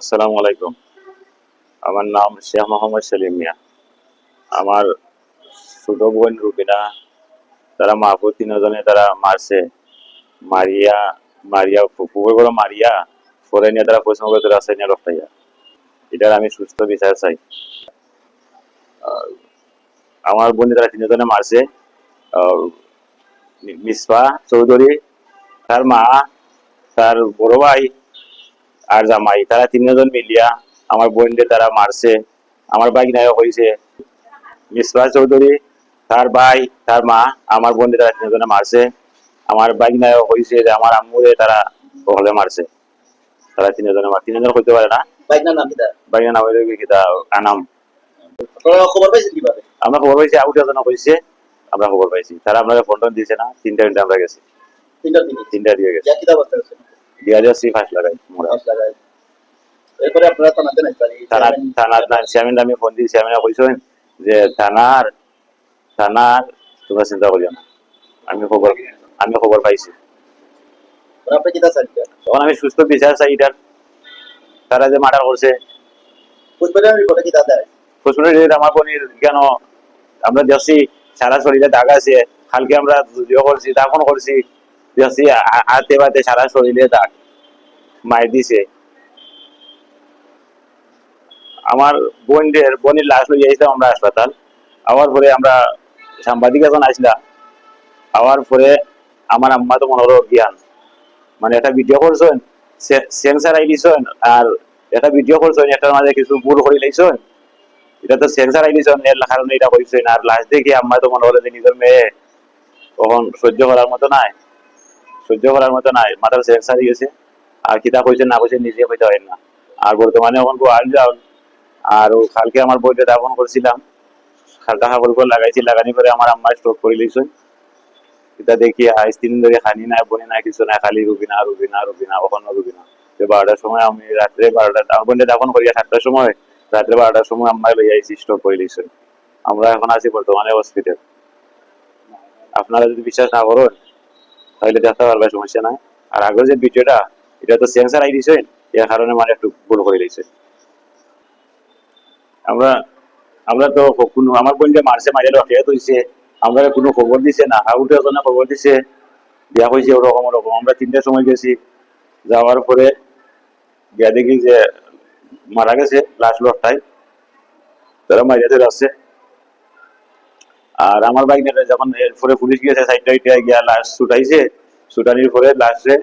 আসসালামু আলাইকুম। আমার নাম শেখ মোহাম্মদ সেলিম মিয়া। আমার ছোট বোন রুবিনা, তারা মাহফুজ তিনজনে তারা মারছে। মারিয়া মারিয়া ফুফুকে বলে মারিয়া পরে নিয়ে তারা প্রশ্ন করে রাস্তায় নিয়ে রফতাইয়া। এটার আমি সুস্থ বিচার চাই। আহ, আমার বোন তারা তিনজনে মারছে। আহ, মিসফা চৌধুরী, তার মা, তার বড় ভাই আর জামাই, তারা তিনজন মিলিয়া আমার বোনদের তারা মারছে। আমার বাইক নায়ক হয়েছে মিসবা চৌধুরী, তার ভাই, তার মা, আমার বোনদের তারা তিনজনে মারছে। আমার বাইক নায়ক হয়েছে যে আমার আম্মুরে তারা হলে মারছে। তারা তিনজনের হইতে পারে না। বাইকের নাম হইলে কিতা আনাম। আমরা খবর পাইছি আউট জন হয়েছে। আমরা খবর পাইছি তারা আপনাকে ফোন টোন দিয়েছে না। তিনটা আমরা গেছি। তিনটা দিয়ে গেছে। দিয়া যাচ্ছি ফাঁস লাগাই চেয়ারম্যান আমি ফোন দিই। চেয়ারম্যান কইছেন যে থানার তোমরা চিন্তা করিও না। আমি খবর পাইছি। তখন আমি সুস্থ বিচার চাই এটার। তারা যে মার্ডার করছে আমার বোনের কেন আমরা যাচ্ছি সারা শরীরে দাগ আছে। কালকে আমরা করছি দাফন করছি যাচ্ছি হাতে বাতে সারা শরীরে দাগ মায়ের দিছে। আমার বোনের লাশ লইয়া আসলাম আমরা হাসপাতাল। আবার পরে আমরা সাংবাদিক এখন আসলাম। আবার পরে আমার আম্মা তো মনে হলো জ্ঞান মানে একটা ভিডিও করছেন সেন্সার আই দিছেন আর একটা ভিডিও করছেন এটার মাঝে কিছু ভুল করে লাইছেন। এটা তো সেন্সার আই দিছেন এর কারণে এটা হয়েছে। আর লাস্ট দেখি আম্মা তো মনে হলো যে নিজের মেয়ে তখন সহ্য করার মতো নাই মাথার সেন্সার গেছে। আর কিতা কইছে না কইছে নিজে কইতে হয় না। আর বর্তমানে এখন যাও আর কালকে আমার বইটা দাফন করছিলাম। হালকা কাপড় লাগাইছি লাগানি করে আমার আম্মা স্ট্রোক করে লইছে। এটা দেখি আজ 3 দিন ধরে খানি নাই বনি নাই কিছু নাই খালি রুবিনা কখনো রুবিনা। 12টার সময় আমি রাত্রে 12টা আমার বোনটা দাফন করিয়া 7টার সময় রাত্রে 12টার সময় আম্মা লইয়া আইছি স্ট্রোক করে লইছে। আমরা এখন আছি বর্তমানে হসপিটাল। আপনারা যদি বিশ্বাস না করেন তাহলে দেখতে পারবে সমস্যা নাই। আর আগের যে ভিডিওটা এটা তো সেন্সার আই দিছে এর কারণে মানে একটু ভুল করে লইছে। আমরা আমরা তো কোনো আমার বোনকে মারছে মারিয়া রফিয়াত হইছে। আমরা কোনো খবর দিছে না। আউটে ওখানে খবর দিছে দেওয়া হয়েছে ওরকম ওরকম। আমরা 3টার সময় গেছি। যাওয়ার পরে গিয়া দেখি যে মারা গেছে লাশ লড়টাই তারা মারিয়া ধরে আসছে। আর আমার বাইক যখন এরপরে পুলিশ গিয়েছে সাইডটা গিয়া লাশ ছুটাইছে। ছুটানির পরে লাশে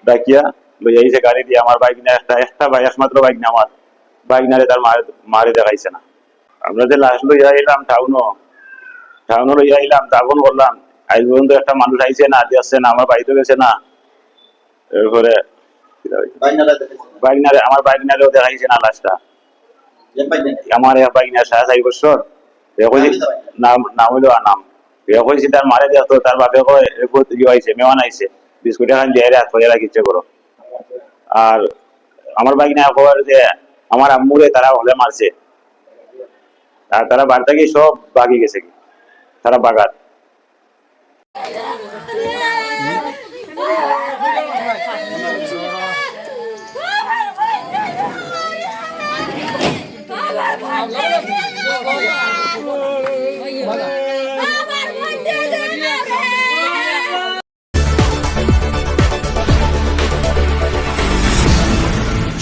ডাকিয়া লই আইছে গাড়ি দিয়ে। আমার বাইক নিয়ে একটা বাইক একমাত্র বাইক না আমার বাইক নারে তার মারে দেখাইছে না। আমরা যে লাশ লইয়া এলাম টাউনও লইয়া এলাম দাফন করলাম। আজ পর্যন্ত একটা মানুষ আইছে না আসছে না আমার বাড়িতে গেছে না। এরপরে আমার বাইক নারেও দেখাইছে না লাশটা। আমার বাইক নিয়ে 4.5 বছর নাম হইলো আনাম। কইছি তার মারে দেখতো তার বাপে হয়েছে মেমান আইছে বিস্কুট এখান দিয়ে হাত করে রাখিচ্ছে করো। আর আমার বাইক নিয়ে খবর যে আমার আম্মুরে তারা হলে মারছে। আর তারা বাড়িতে গিয়ে সব বাগি গেছে তারা বাগাত।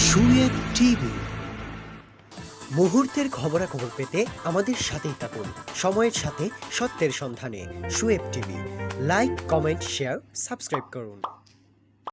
সুয়েব টিভি মুহূর্তের খবরাখবর পেতে আমাদের সাথেই থাকুন। সময়ের সাথে সত্যের সন্ধানে Suyeb TV like, comment, share, subscribe করুন।